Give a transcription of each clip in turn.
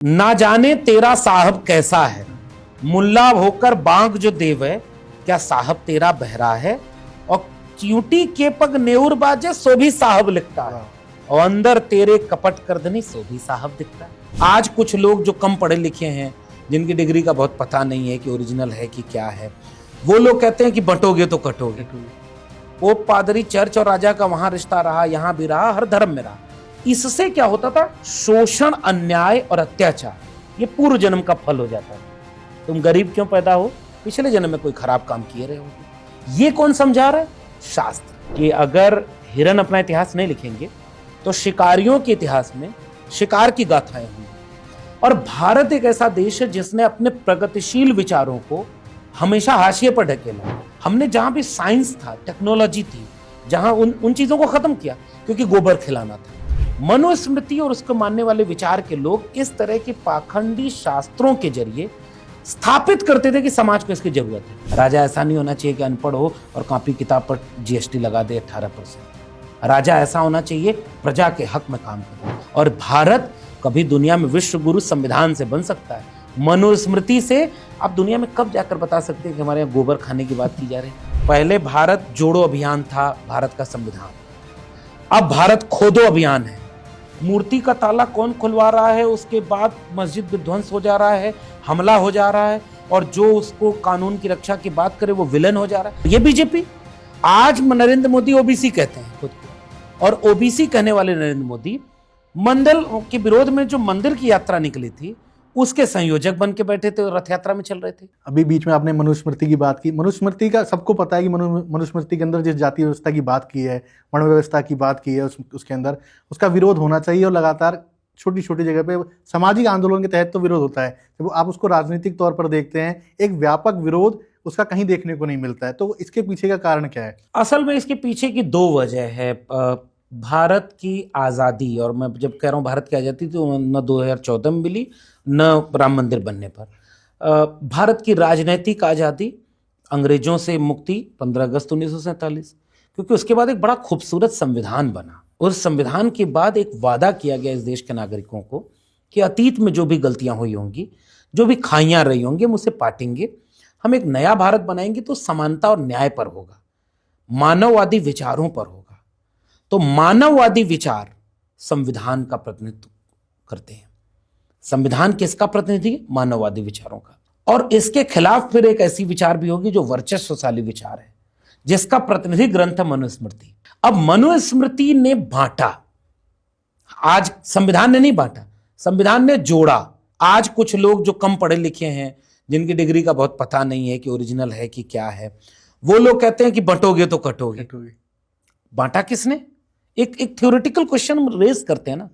ना जाने तेरा साहब कैसा है, मुल्ला होकर बांग जो देवे, क्या साहब तेरा बहरा है। और च्यूटी के पग नेउर बाजे सो भी साहब लिखता है, और अंदर तेरे कपट करदनी सो भी साहब दिखता है। आज कुछ लोग जो कम पढ़े लिखे हैं, जिनकी डिग्री का बहुत पता नहीं है कि ओरिजिनल है कि क्या है, वो लोग कहते हैं कि बटोगे तो कटोगे। वो पादरी चर्च और राजा का वहां रिश्ता रहा, यहां भी रहा, हर धर्म में रहा। इससे क्या होता था? शोषण, अन्याय और अत्याचार ये पूर्व जन्म का फल हो जाता है। तुम गरीब क्यों पैदा हो? पिछले जन्म में कोई खराब काम किए रहे होगे। ये कौन समझा रहा है? शास्त्र। कि अगर हिरन अपना इतिहास नहीं लिखेंगे तो शिकारियों के इतिहास में शिकार की गाथाएं होंगी। और भारत एक ऐसा देश है जिसने अपने प्रगतिशील विचारों को हमेशा हाशिए पर ढकेला। हमने जहां भी साइंस था, टेक्नोलॉजी थी, जहां उन चीजों को खत्म किया क्योंकि गोबर खिलाना था। मनुस्मृति और उसको मानने वाले विचार के लोग इस तरह के पाखंडी शास्त्रों के जरिए स्थापित करते थे कि समाज को इसकी जरूरत है। राजा ऐसा नहीं होना चाहिए कि अनपढ़ हो और कॉपी किताब पर जीएसटी लगा दे 18%। राजा ऐसा होना चाहिए प्रजा के हक में काम करे। और भारत कभी दुनिया में विश्व गुरु संविधान से बन सकता है, मनुस्मृति से। आप दुनिया में कब जाकर बता सकते हैं कि हमारे यहाँ गोबर खाने की बात की जा रही है? पहले भारत जोड़ो अभियान था, भारत का संविधान। अब भारत खोदो अभियान है। मूर्ति का ताला कौन खुलवा रहा है, उसके बाद मस्जिद विध्वंस हो जा रहा है, हमला हो जा रहा है, और जो उसको कानून की रक्षा की बात करे वो विलन हो जा रहा है। ये बीजेपी। आज नरेंद्र मोदी ओबीसी कहते हैं खुद को, और ओबीसी कहने वाले नरेंद्र मोदी मंडल के विरोध में जो मंदिर की यात्रा निकली थी उसके संयोजक बन के बैठे थे और रथ यात्रा में चल रहे थे। अभी बीच में आपने मनुस्मृति की बात की। मनुस्मृति का सबको पता है कि मनुस्मृति के अंदर जिस जाति व्यवस्था की बात की है, वर्ण व्यवस्था की बात की है, उसके अंदर उसका विरोध होना चाहिए। और लगातार छोटी छोटी जगह पे सामाजिक आंदोलन के तहत तो विरोध होता है। जब आप उसको राजनीतिक तौर पर देखते हैं, एक व्यापक विरोध उसका कहीं देखने को नहीं मिलता है। तो इसके पीछे का कारण क्या है? असल में इसके पीछे की दो वजह है। भारत की आज़ादी, और मैं जब कह रहा हूँ भारत की आज़ादी तो न 2014 में मिली न राम मंदिर बनने पर। भारत की राजनीतिक आज़ादी, अंग्रेजों से मुक्ति 15 अगस्त 1947, क्योंकि उसके बाद एक बड़ा खूबसूरत संविधान बना। उस संविधान के बाद एक वादा किया गया इस देश के नागरिकों को कि अतीत में जो भी गलतियां हुई होंगी, जो भी खाइयां रही होंगी, हम उसे पाटेंगे। हम एक नया भारत बनाएंगे तो समानता और न्याय पर होगा, मानववादी विचारों पर होगा। तो मानववादी विचार संविधान का प्रतिनिधित्व करते हैं। संविधान किसका प्रतिनिधि है? मानववादी विचारों का। और इसके खिलाफ फिर एक ऐसी विचार भी होगी जो वर्चस्वशाली विचार है, जिसका प्रतिनिधि ग्रंथ है मनुस्मृति। अब मनुस्मृति ने बांटा, आज संविधान ने नहीं बांटा, संविधान ने जोड़ा। आज कुछ लोग जो कम पढ़े लिखे हैं, जिनकी डिग्री का बहुत पता नहीं है कि ओरिजिनल है कि क्या है, वो लोग कहते हैं कि बटोगे तो कटोगे। बांटा किसने? एक थ्योरेटिकल क्वेश्चन रेज करते हैं ना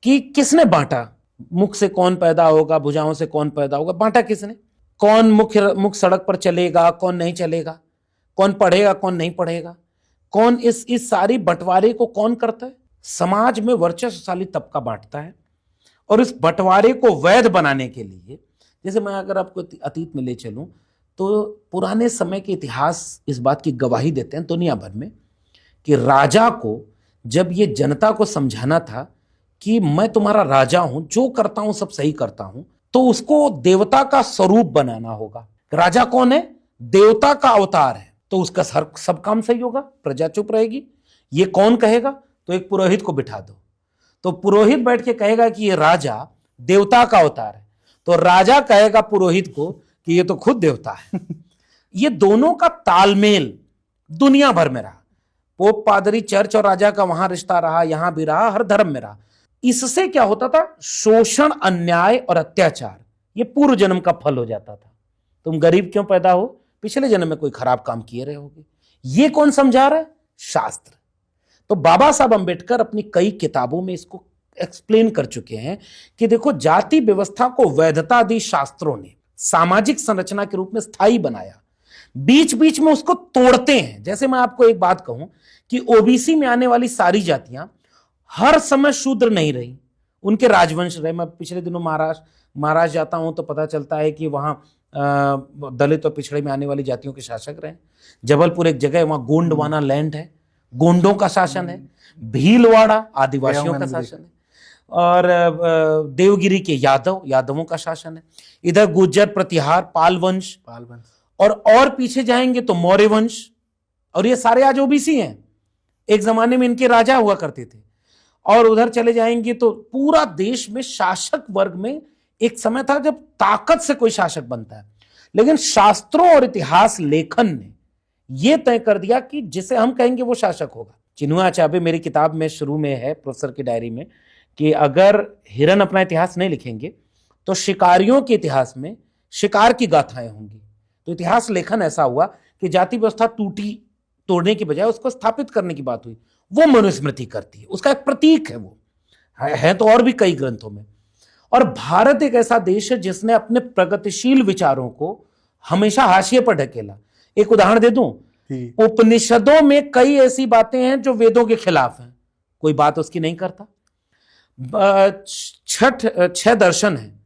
कि किसने बांटा? मुख से कौन पैदा होगा, भुजाओं से कौन पैदा होगा? बांटा किसने? कौन मुख्य सड़क पर चलेगा, कौन नहीं चलेगा, कौन पढ़ेगा, कौन नहीं पढ़ेगा, कौन इस सारी बंटवारे को कौन करता है? समाज में वर्चस्वशाली तबका बांटता है। और इस बंटवारे को वैध बनाने के लिए, जैसे मैं अगर आपको अतीत में ले चलूं तो पुराने समय के इतिहास इस बात की गवाही देते हैं दुनिया भर में कि राजा को जब ये जनता को समझाना था कि मैं तुम्हारा राजा हूं, जो करता हूं सब सही करता हूं, तो उसको देवता का स्वरूप बनाना होगा। राजा कौन है? देवता का अवतार है, तो उसका सब काम सही होगा, प्रजा चुप रहेगी। ये कौन कहेगा? तो एक पुरोहित को बिठा दो, तो पुरोहित बैठ के कहेगा कि ये राजा देवता का अवतार है, तो राजा कहेगा पुरोहित को कि ये तो खुद देवता है। ये दोनों का तालमेल दुनिया भर में रहा। पोप, पादरी, चर्च और राजा का वहां रिश्ता रहा, यहां भी रहा, हर धर्म में रहा। इससे क्या होता था? शोषण, अन्याय और अत्याचार ये पूर्व जन्म का फल हो जाता था। तुम गरीब क्यों पैदा हो? पिछले जन्म में कोई खराब काम किए रहे होगे। ये कौन समझा रहा है? शास्त्र। तो बाबा साहब अंबेडकर अपनी कई किताबों में इसको एक्सप्लेन कर चुके हैं कि देखो, जाति व्यवस्था को वैधता दी शास्त्रों ने, सामाजिक संरचना के रूप में स्थायी बनाया। बीच बीच में उसको तोड़ते हैं। जैसे मैं आपको एक बात कहूं कि ओबीसी में आने वाली सारी जातियां हर समय शूद्र नहीं रही, उनके राजवंश रहे। मैं पिछले दिनों महाराष्ट्र जाता हूं तो पता चलता है कि वहां दलित और पिछड़े में आने वाली जातियों के शासक रहे। जबलपुर एक जगह है, वहां गोंडवाना लैंड है, गोंडों का शासन है। भीलवाड़ा आदिवासियों का शासन है। और देवगिरी के यादवों का शासन है। इधर गुर्जर, प्रतिहार, पाल वंश, और पीछे जाएंगे तो मौर्य वंश, और ये सारे आज ओबीसी हैं। एक जमाने में इनके राजा हुआ करते थे। और उधर चले जाएंगे तो पूरा देश में शासक वर्ग में एक समय था जब ताकत से कोई शासक बनता है, लेकिन शास्त्रों और इतिहास लेखन ने यह तय कर दिया कि जिसे हम कहेंगे वो शासक होगा। चिन्हुआ चाबे मेरी किताब में शुरू में है, प्रोफेसर की डायरी में, कि अगर हिरन अपना इतिहास नहीं लिखेंगे तो शिकारियों के इतिहास में शिकार की गाथाएं होंगी। तो इतिहास लेखन ऐसा हुआ कि जाति व्यवस्था तोड़ने की बजाय उसको स्थापित करने की बात हुई। वो मनुस्मृति करती है, उसका एक प्रतीक है। वो है तो और भी कई ग्रंथों में। और भारत एक ऐसा देश है जिसने अपने प्रगतिशील विचारों को हमेशा हाशिए पर ढकेला। एक उदाहरण दे दूं, उपनिषदों में कई ऐसी बातें हैं जो वेदों के खिलाफ हैं, कोई बात उसकी नहीं करता। 6 दर्शन है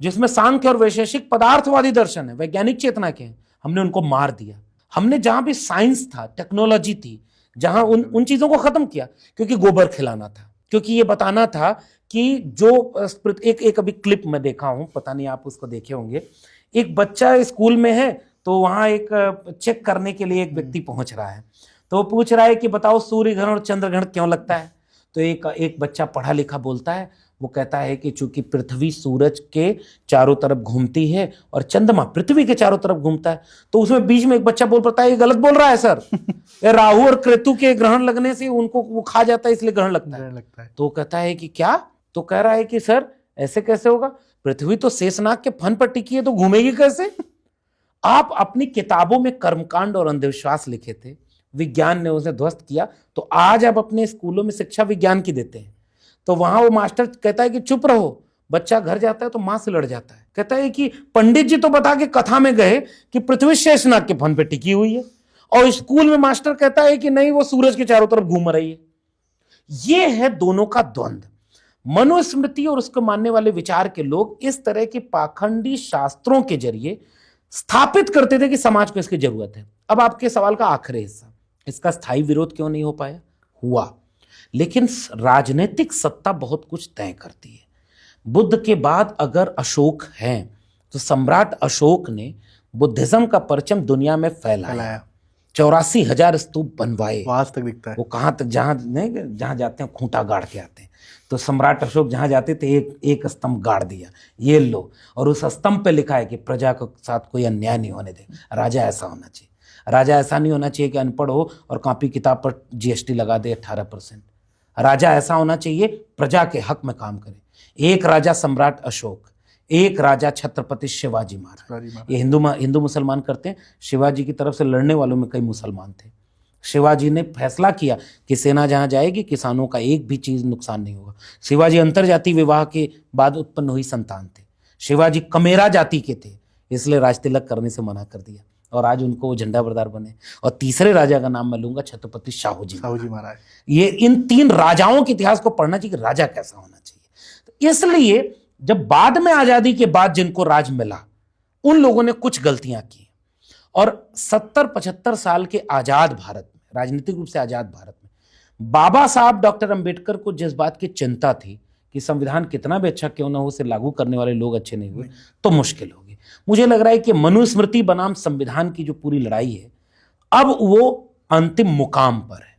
जिसमें सांख्य और वैशेषिक पदार्थवादी दर्शन है, वैज्ञानिक चेतना के हैं, हमने उनको मार दिया। हमने जहां भी साइंस था, टेक्नोलॉजी थी, जहां उन चीजों को खत्म किया, क्योंकि गोबर खिलाना था, क्योंकि ये बताना था कि जो एक अभी क्लिप में देखा हूं, पता नहीं आप उसको देखे होंगे। एक बच्चा स्कूल में है तो वहां एक चेक करने के लिए एक व्यक्ति पहुंच रहा है, तो वो पूछ रहा है कि बताओ सूर्य ग्रहण और चंद्र ग्रहण क्यों लगता है। तो एक बच्चा पढ़ा लिखा बोलता है, वो कहता है कि चूंकि पृथ्वी सूरज के चारों तरफ घूमती है और चंद्रमा पृथ्वी के चारों तरफ घूमता है। तो उसमें बीच में एक बच्चा बोल पड़ता है, ये गलत बोल रहा है सर, ये राहु और केतु के ग्रहण लगने से उनको वो खा जाता है, इसलिए ग्रहण लगता है। तो कहता है कि क्या? तो कह रहा है कि सर ऐसे कैसे होगा, पृथ्वी तो शेषनाग के फन पर टिकी है, तो घूमेगी कैसे? आप अपनी किताबों में कर्मकांड और अंधविश्वास लिखे थे, विज्ञान ने उसे ध्वस्त किया, तो आज आप अपने स्कूलों में शिक्षा विज्ञान की देते हैं। तो वहां वो मास्टर कहता है कि चुप रहो, बच्चा घर जाता है तो मां से लड़ जाता है, कहता है कि पंडित जी तो बता के कथा में गए कि पृथ्वी शेषनाग के फन पे टिकी हुई है, और स्कूल में मास्टर कहता है कि नहीं वो सूरज के चारों तरफ घूम रही है। ये है दोनों का द्वंद्व। मनुस्मृति और उसको मानने वाले विचार के लोग इस तरह के पाखंडी शास्त्रों के जरिए स्थापित करते थे कि समाज को इसकी जरूरत है। अब आपके सवाल का आखिरी हिस्सा, इसका स्थायी विरोध क्यों नहीं हो पाया? हुआ, लेकिन राजनीतिक सत्ता बहुत कुछ तय करती है। बुद्ध के बाद अगर अशोक हैं तो सम्राट अशोक ने बुद्धिज्म का परचम दुनिया में फैलाया, 84,000 स्तूप बनवाए, आज तक दिखता है। वो कहां तक, जहां जाते हैं खूंटा गाड़ के आते हैं। तो सम्राट अशोक जहां जाते थे एक स्तंभ गाड़ दिया, ये लो, और उस स्तंभ पे लिखा है कि प्रजा के साथ कोई अन्याय नहीं होने दे। राजा ऐसा होना चाहिए, राजा ऐसा नहीं होना चाहिए कि अनपढ़ हो और कॉपी किताब पर जीएसटी लगा दे 18%। राजा ऐसा होना चाहिए प्रजा के हक में काम करे। एक राजा सम्राट अशोक, एक राजा छत्रपति शिवाजी महाराज। ये हिंदू मुसलमान करते हैं, शिवाजी की तरफ से लड़ने वालों में कई मुसलमान थे। शिवाजी ने फैसला किया कि सेना जहां जाएगी किसानों का एक भी चीज नुकसान नहीं होगा। शिवाजी अंतरजातीय विवाह के बाद उत्पन्न हुई संतान थे। शिवाजी कमेरा जाति के थे, इसलिए राज तिलक करने से मना कर दिया, और आज उनको वो झंडा बरदार बने। और तीसरे राजा का नाम मैं लूंगा, छत्रपति शाहू जी महाराज। ये इन 3 राजाओं के इतिहास को पढ़ना चाहिए कि राजा कैसा होना चाहिए। तो इसलिए जब बाद में आजादी के बाद जिनको राज मिला, उन लोगों ने कुछ गलतियां की, और 70-75 साल के आजाद भारत में, राजनीतिक रूप से आजाद भारत में, बाबा साहब डॉक्टर अंबेडकर को जिस बात की चिंता थी कि संविधान कितना भी अच्छा क्यों ना हो, उसे लागू करने वाले लोग अच्छे नहीं हुए तो मुश्किल होगी। मुझे लग रहा है कि मनुस्मृति बनाम संविधान की जो पूरी लड़ाई है, अब वो अंतिम मुकाम पर है।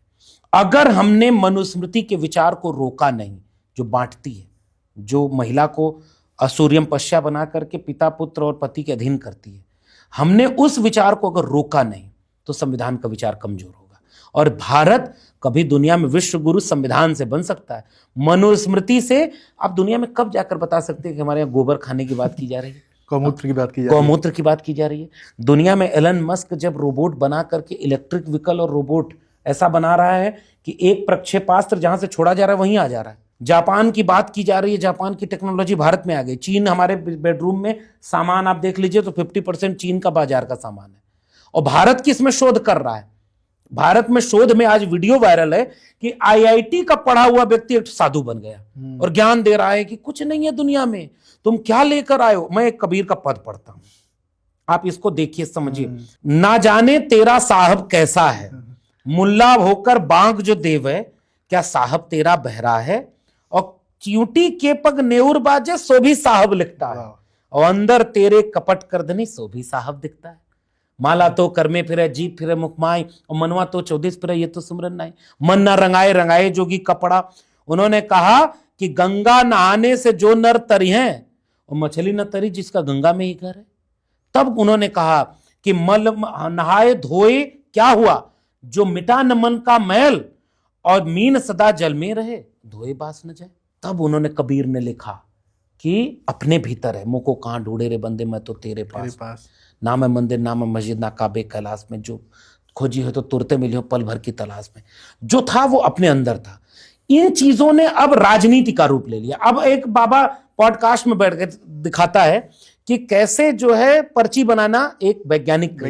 अगर हमने मनुस्मृति के विचार को रोका नहीं, जो बांटती है, जो महिला को असूर्यम पश्या बना करके पिता पुत्र और पति के अधीन करती है, हमने उस विचार को अगर रोका नहीं तो संविधान का विचार कमजोर होगा, और भारत कभी दुनिया में विश्व गुरु संविधान से बन सकता है, मनुस्मृति से। आप दुनिया में कब जाकर बता सकते हैं कि हमारे यहाँ गोबर खाने की बात की जा रही है, गौमूत्र की बात की जा रही है। दुनिया में एलन मस्क जब रोबोट बना करके इलेक्ट्रिक व्हीकल और रोबोट ऐसा बना रहा है कि एक प्रक्षेपास्त्र जहां से छोड़ा जा रहा है वहीं आ जा रहा है। जापान की बात की जा रही है, जापान की टेक्नोलॉजी भारत में आ गई। चीन, हमारे बेडरूम में सामान आप देख लीजिए तो 50% चीन का बाजार का सामान है, और भारत किसमें शोध कर रहा है? भारत में शोध में आज वीडियो वायरल है कि आईआईटी का पढ़ा हुआ व्यक्ति एक साधु बन गया और ज्ञान दे रहा है कि कुछ नहीं है दुनिया में, तुम क्या लेकर आए हो। मैं एक कबीर का पद पढ़ता हूं, आप इसको देखिए, समझिए। ना जाने तेरा साहब कैसा है, मुल्ला होकर बांग जो देवे, क्या साहब तेरा बहरा है, और च्यूटी के पग नेउर बाजे सो भी साहब लिखता है, और अंदर तेरे कपट करधनी सो भी साहब दिखता है। माला तो करमे फिरे, जीप फिरे मुखमाई, और मनवा तो चौदिस फिरे, ये तो सुमरन नहीं। मन ना रंगाए रंगाए जोगी कपड़ा। उन्होंने कहा कि गंगा नहाने से जो नर तरी हैं, और मछली न तरी जिसका गंगा में ही घर है। तब उन्होंने कहा कि मल नहाए धोए क्या हुआ, जो मिटा न मन का मैल, और मीन सदा जल में रहे, धोए बास न जाए। तब उन्होंने, कबीर ने लिखा कि अपने भीतर है, मुँह को कहाँ ढूंढे रे बंदे, मैं तो तेरे पास। ना मैं मंदिर, ना मैं मस्जिद, ना काबे कैलाश में, जो खोजी हो तो तुरते मिली हो पल भर की तलाश में। जो था वो अपने अंदर था। इन चीजों ने अब राजनीति का रूप ले लिया। अब एक बाबा पॉडकास्ट में बैठ के दिखाता है कि कैसे जो है पर्ची बनाना एक वैज्ञानिक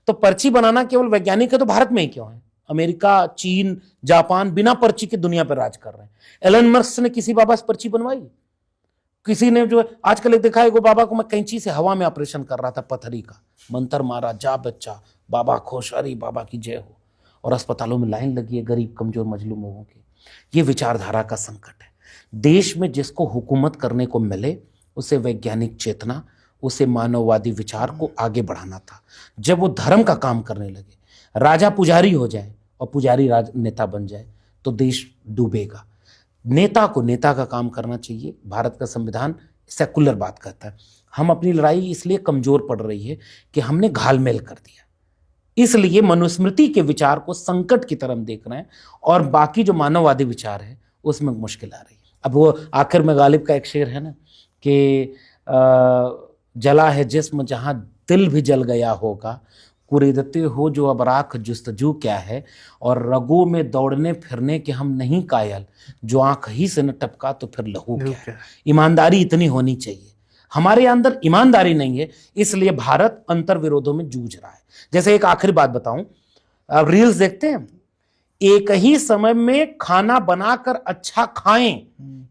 तो पर्ची बनाना केवल वैज्ञानिक है तो भारत में ही क्यों है? अमेरिका, चीन, जापान बिना पर्ची के दुनिया पर राज कर रहे हैं। एलन मस्क ने किसी बाबा से पर्ची बनवाई? किसी ने जो आजकल एक देखा है, वो बाबा को मैं कैंची से हवा में ऑपरेशन कर रहा था, पथरी का, मंत्र मारा, जा बच्चा, बाबा खुश, अरे बाबा की जय हो। और अस्पतालों में लाइन लगी है गरीब कमजोर मजलूम लोगों की। ये विचारधारा का संकट है। देश में जिसको हुकूमत करने को मिले उसे वैज्ञानिक चेतना, उसे मानववादी विचार को आगे बढ़ाना था। जब वो धर्म का काम करने लगे, राजा पुजारी हो जाए और पुजारी नेता बन जाए तो देश डूबेगा। नेता को नेता का काम करना चाहिए। भारत का संविधान सेकुलर बात कहता है। हम अपनी लड़ाई इसलिए कमजोर पड़ रही है कि हमने घालमेल कर दिया, इसलिए मनुस्मृति के विचार को संकट की तरफ देख रहे हैं, और बाकी जो मानववादी विचार है उसमें मुश्किल आ रही है। अब वो आखिर में गालिब का एक शेर है ना कि जला है जिस्म जहां दिल भी जल गया होगा, कुरीदते हो जो अब राख जुस्तजू क्या है, और रगों में दौड़ने फिरने के हम नहीं कायल, जो आंख ही से न टपका तो फिर लहू क्या है। ईमानदारी इतनी होनी चाहिए। हमारे अंदर ईमानदारी नहीं है, इसलिए भारत अंतर विरोधों में जूझ रहा है। जैसे एक आखिरी बात बताऊं, आप रील्स देखते हैं, एक ही समय में खाना बनाकर अच्छा खाएं,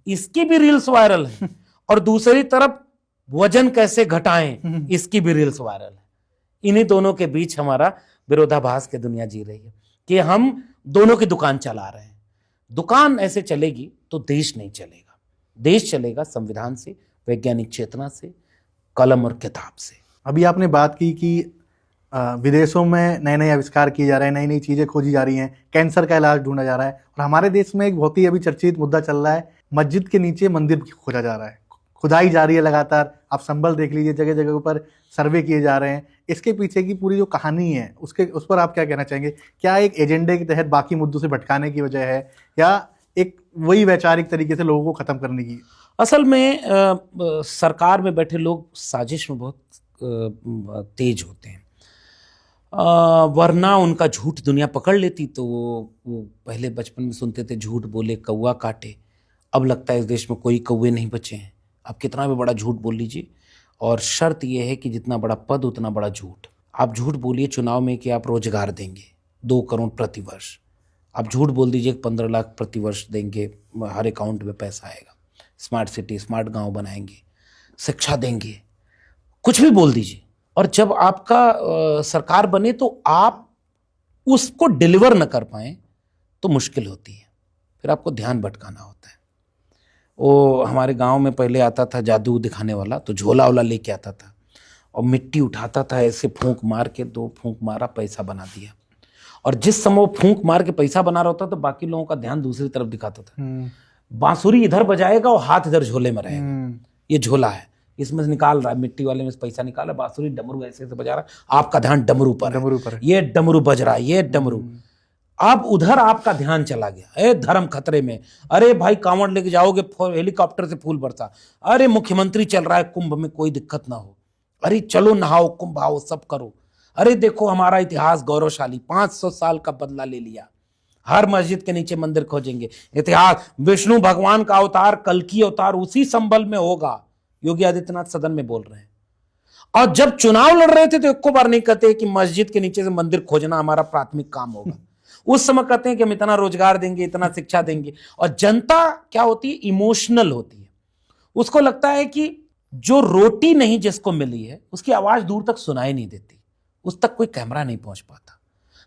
इसकी भी रील्स वायरल है, और दूसरी तरफ वजन कैसे घटाएं, इसकी भी रील्स वायरल है। इन्हीं दोनों के बीच हमारा विरोधाभास की दुनिया जी रही है कि हम दोनों की दुकान चला रहे हैं। दुकान ऐसे चलेगी तो देश नहीं चलेगा। देश चलेगा संविधान से, वैज्ञानिक चेतना से, कलम और किताब से। अभी आपने बात की कि विदेशों में नए नए आविष्कार किए जा रहे हैं, नई नई चीज़ें खोजी जा रही हैं, कैंसर का इलाज ढूंढा जा रहा है, और हमारे देश में एक बहुत ही अभी चर्चित मुद्दा चल रहा है, मस्जिद के नीचे मंदिर खोजा जा रहा है, खुदाई जारी है लगातार। आप संभल देख लीजिए, जगह जगह पर सर्वे किए जा रहे हैं। इसके पीछे की पूरी जो कहानी है उस पर आप क्या कहना चाहेंगे? क्या एक एजेंडे के तहत बाकी मुद्दों से भटकाने की वजह है, या एक वही वैचारिक तरीके से लोगों को खत्म करने की? असल में सरकार में बैठे लोग साजिश में बहुत तेज होते हैं, वरना उनका झूठ दुनिया पकड़ लेती। तो वो पहले बचपन में सुनते थे, झूठ बोले कौवा काटे। अब लगता है इस देश में कोई कौवे नहीं बचे हैं। आप कितना भी बड़ा झूठ बोल लीजिए, और शर्त यह है कि जितना बड़ा पद उतना बड़ा झूठ। आप झूठ बोलिए चुनाव में कि आप रोजगार देंगे 2 करोड़ प्रति वर्ष, आप झूठ बोल दीजिए 15 लाख प्रति वर्ष देंगे, हर अकाउंट में पैसा आएगा, स्मार्ट सिटी, स्मार्ट गांव बनाएंगे, शिक्षा देंगे, कुछ भी बोल दीजिए। और जब आपका सरकार बने तो आप उसको डिलीवर न कर पाए तो मुश्किल होती है, फिर आपको ध्यान भटकाना होता है। वो हमारे गांव में पहले आता था जादू दिखाने वाला, तो झोला वोला लेके आता था और मिट्टी उठाता था, ऐसे फूंक मार के 2 फूंक मारा, पैसा बना दिया। और जिस समय वो फूंक मार के पैसा बना रहा होता तो बाकी लोगों का ध्यान दूसरी तरफ दिखाता था। बांसुरी इधर बजाएगा और हाथ इधर झोले में रहेगा, ये झोला है, इसमें से निकाल रहा है, मिट्टी वाले में से पैसा निकाल रहा है, बांसुरी डमरू ऐसे ऐसे बजा रहा है, आपका ध्यान डमरू पर है, ये डमरू बज रहा है, ये डमरू। अब उधर आपका ध्यान चला गया, धर्म खतरे में, अरे भाई कांवड़ लेके जाओगे, हेलीकॉप्टर से फूल बरसा, अरे मुख्यमंत्री चल रहा है कुंभ में, कोई दिक्कत ना हो, अरे चलो नहाओ, कुंभ आओ, सब करो, अरे देखो हमारा इतिहास गौरवशाली, 500 साल का बदला ले लिया, हर मस्जिद के नीचे मंदिर खोजेंगे, इतिहास, विष्णु भगवान का अवतार, कल की अवतार उसी संबल में होगा, योगी आदित्यनाथ सदन में बोल रहे हैं। और जब चुनाव लड़ रहे थे तो एक बार नहीं कहते कि मस्जिद के नीचे से मंदिर खोजना हमारा प्राथमिक काम होगा। उस समय कहते हैं कि हम इतना रोजगार देंगे, इतना शिक्षा देंगे। और जनता क्या होती है, इमोशनल होती है, उसको लगता है कि जो रोटी नहीं जिसको मिली है उसकी आवाज दूर तक सुनाई नहीं देती, उस तक कोई कैमरा नहीं पहुंच पाता।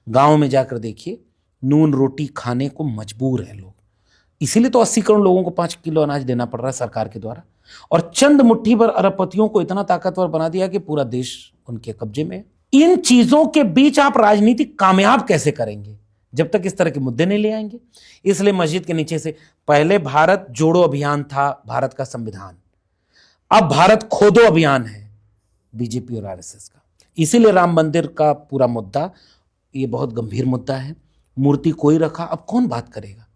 गांव में जाकर देखिए, नून रोटी खाने को मजबूर है लोग, इसीलिए तो 80 करोड़ लोगों को 5 किलो अनाज देना पड़ रहा है सरकार के द्वारा, और चंद मुट्ठी भर अरबपतियों को इतना ताकतवर बना दिया कि पूरा देश उनके कब्जे में है। इन चीजों के बीच आप राजनीति कामयाब कैसे करेंगे जब तक इस तरह के मुद्दे नहीं ले आएंगे? इसलिए मस्जिद के नीचे से पहले भारत जोड़ो अभियान था, भारत का संविधान, अब भारत खोदो अभियान है बीजेपी और आरएसएस का। इसीलिए राम मंदिर का पूरा मुद्दा ये बहुत गंभीर मुद्दा है। मूर्ति कोई रखा, अब कौन बात करेगा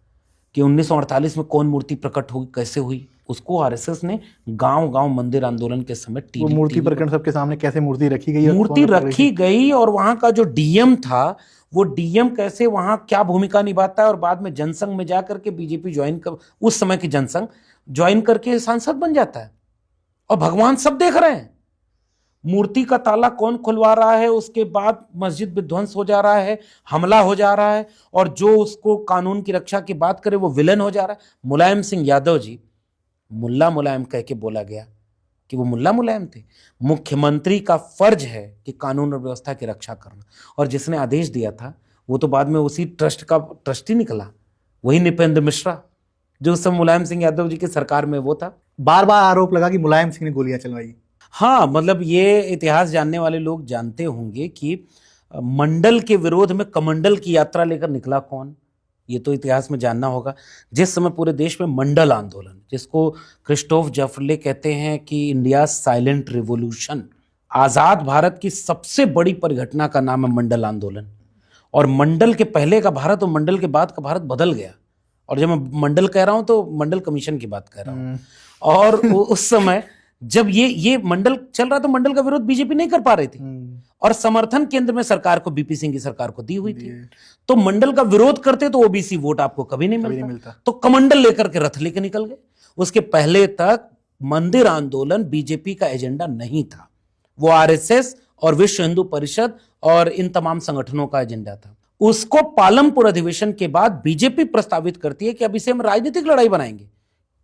कि 1948 में कौन मूर्ति प्रकट हुई, कैसे हुई? उसको आरएसएस ने गांव-गांव मंदिर आंदोलन के समय वो मूर्ति प्रकरण सबके सामने कैसे मूर्ति रखी गई, मूर्ति रखी गई, और वहां का जो डीएम था वो डीएम कैसे वहां क्या भूमिका निभाता है, और बाद में जनसंघ में जाकर के बीजेपी ज्वाइन कर, उस समय की जनसंघ ज्वाइन करके सांसद बन जाता है। और भगवान सब देख रहे हैं, मूर्ति का ताला कौन खुलवा रहा है, उसके बाद मस्जिद विध्वंस हो जा रहा है, हमला हो जा रहा है, और जो उसको कानून की रक्षा की बात करे वो विलन हो जा रहा है। मुलायम सिंह यादव जी, मुल्ला मुलायम कह के बोला गया कि वो मुल्ला मुलायम थे। मुख्यमंत्री का फर्ज है कि कानून और व्यवस्था की रक्षा करना, और जिसने आदेश दिया था वो तो बाद में उसी ट्रस्ट का ट्रस्टी निकला, वही नृपेंद्र मिश्रा, जो उस समय मुलायम सिंह यादव जी की सरकार में वो था। बार बार आरोप लगा कि मुलायम सिंह ने गोलियां चलवाई। हाँ, मतलब ये इतिहास जानने वाले लोग जानते होंगे कि मंडल के विरोध में कमंडल की यात्रा लेकर निकला कौन, ये तो इतिहास में जानना होगा। जिस समय पूरे देश में मंडल आंदोलन, जिसको क्रिस्टोफ जफरले कहते हैं कि इंडिया साइलेंट रिवॉल्यूशन, आज़ाद भारत की सबसे बड़ी परिघटना का नाम है मंडल आंदोलन। और मंडल के पहले का भारत और मंडल के बाद का भारत बदल गया। और जब मैं मंडल कह रहा हूं तो मंडल कमीशन की बात कर रहा हूं। और उस समय जब ये मंडल चल रहा, तो मंडल का विरोध बीजेपी नहीं कर पा रही थी, और समर्थन केंद्र में सरकार को, बीपी सिंह की सरकार को दी हुई थी। तो मंडल का विरोध करते तो ओबीसी वोट आपको कभी नहीं मिलता। तो कमंडल लेकर के रथ लेकर निकल गए। उसके पहले तक मंदिर आंदोलन बीजेपी का एजेंडा नहीं था, वो आरएसएस और विश्व हिंदू परिषद और इन तमाम संगठनों का एजेंडा था। उसको पालमपुर अधिवेशन के बाद बीजेपी प्रस्तावित करती है कि अब इसे हम राजनीतिक लड़ाई बनाएंगे।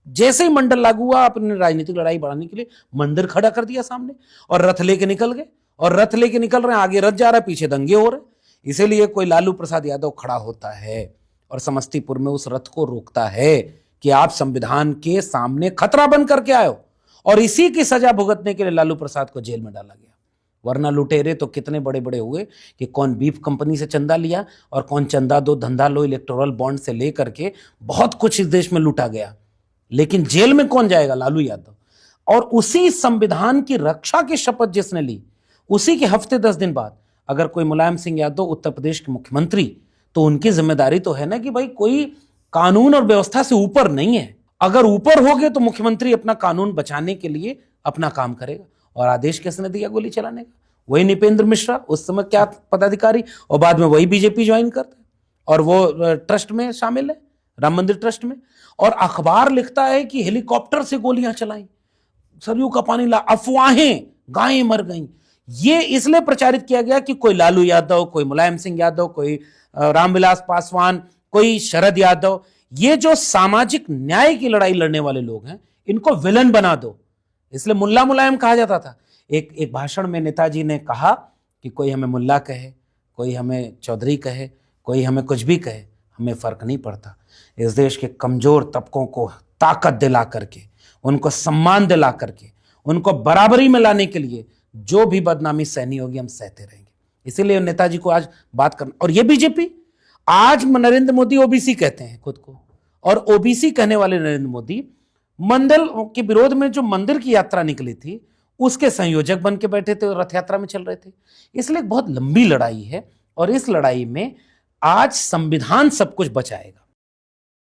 जैसे ही मंडल लागू हुआ, आपने राजनीतिक लड़ाई बढ़ाने के लिए मंदिर खड़ा कर दिया सामने, और रथ लेके निकल गए। और रथ लेके निकल रहे हैं, आगे रथ जा रहा है, पीछे दंगे हो रहे। इसीलिए कोई लालू प्रसाद यादव खड़ा होता है और समस्तीपुर में उस रथ को रोकता है कि आप संविधान के सामने खतरा बन करके आए हो, और इसी की सजा भुगतने के लिए लालू प्रसाद को जेल में डाला गया। वरना लुटेरे तो कितने बड़े बड़े हुए कि कौन बीफ कंपनी से चंदा लिया और कौन चंदा दो धंधा लो, इलेक्टोरल बॉन्ड से लेकर के बहुत कुछ इस देश में लूटा गया। लेकिन जेल में कौन जाएगा? लालू यादव। और उसी संविधान की रक्षा की शपथ जिसने ली, उसी के हफ्ते 10 दिन बाद अगर कोई मुलायम सिंह यादव उत्तर प्रदेश के मुख्यमंत्री, तो उनकी जिम्मेदारी तो है ना कि भाई कोई कानून और व्यवस्था से ऊपर नहीं है। अगर ऊपर हो गए तो मुख्यमंत्री अपना कानून बचाने के लिए अपना काम करेगा। और आदेश किसने दिया गोली चलाने का? वही नृपेंद्र मिश्रा, उस समय क्या पदाधिकारी, और बाद में वही बीजेपी ज्वाइन करता है, और वो ट्रस्ट में शामिल है, राम मंदिर ट्रस्ट में। और अखबार लिखता है कि हेलीकॉप्टर से गोलियां चलाई, सरयू का पानी ला, अफवाहें, गायें मर गईं। ये इसलिए प्रचारित किया गया कि कोई लालू यादव, कोई मुलायम सिंह यादव, कोई रामविलास पासवान, कोई शरद यादव, ये जो सामाजिक न्याय की लड़ाई लड़ने वाले लोग हैं, इनको विलन बना दो। इसलिए मुल्ला मुलायम कहा जाता था। एक भाषण में नेताजी ने कहा कि कोई हमें मुल्ला कहे, कोई हमें चौधरी कहे, कोई हमें कुछ भी कहे, हमें फर्क नहीं पड़ता। इस देश के कमजोर तबकों को ताकत दिला करके, उनको सम्मान दिला करके, उनको बराबरी में लाने के लिए जो भी बदनामी सहनी होगी हम सहते रहेंगे। इसीलिए नेताजी को आज बात करना। और ये बीजेपी, आज नरेंद्र मोदी ओबीसी कहते हैं खुद को, और ओबीसी कहने वाले नरेंद्र मोदी मंडल के विरोध में जो मंदिर की यात्रा निकली थी उसके संयोजक बन के बैठे थे और रथ यात्रा में चल रहे थे। इसलिए बहुत लंबी लड़ाई है, और इस लड़ाई में आज संविधान सब कुछ बचाएगा।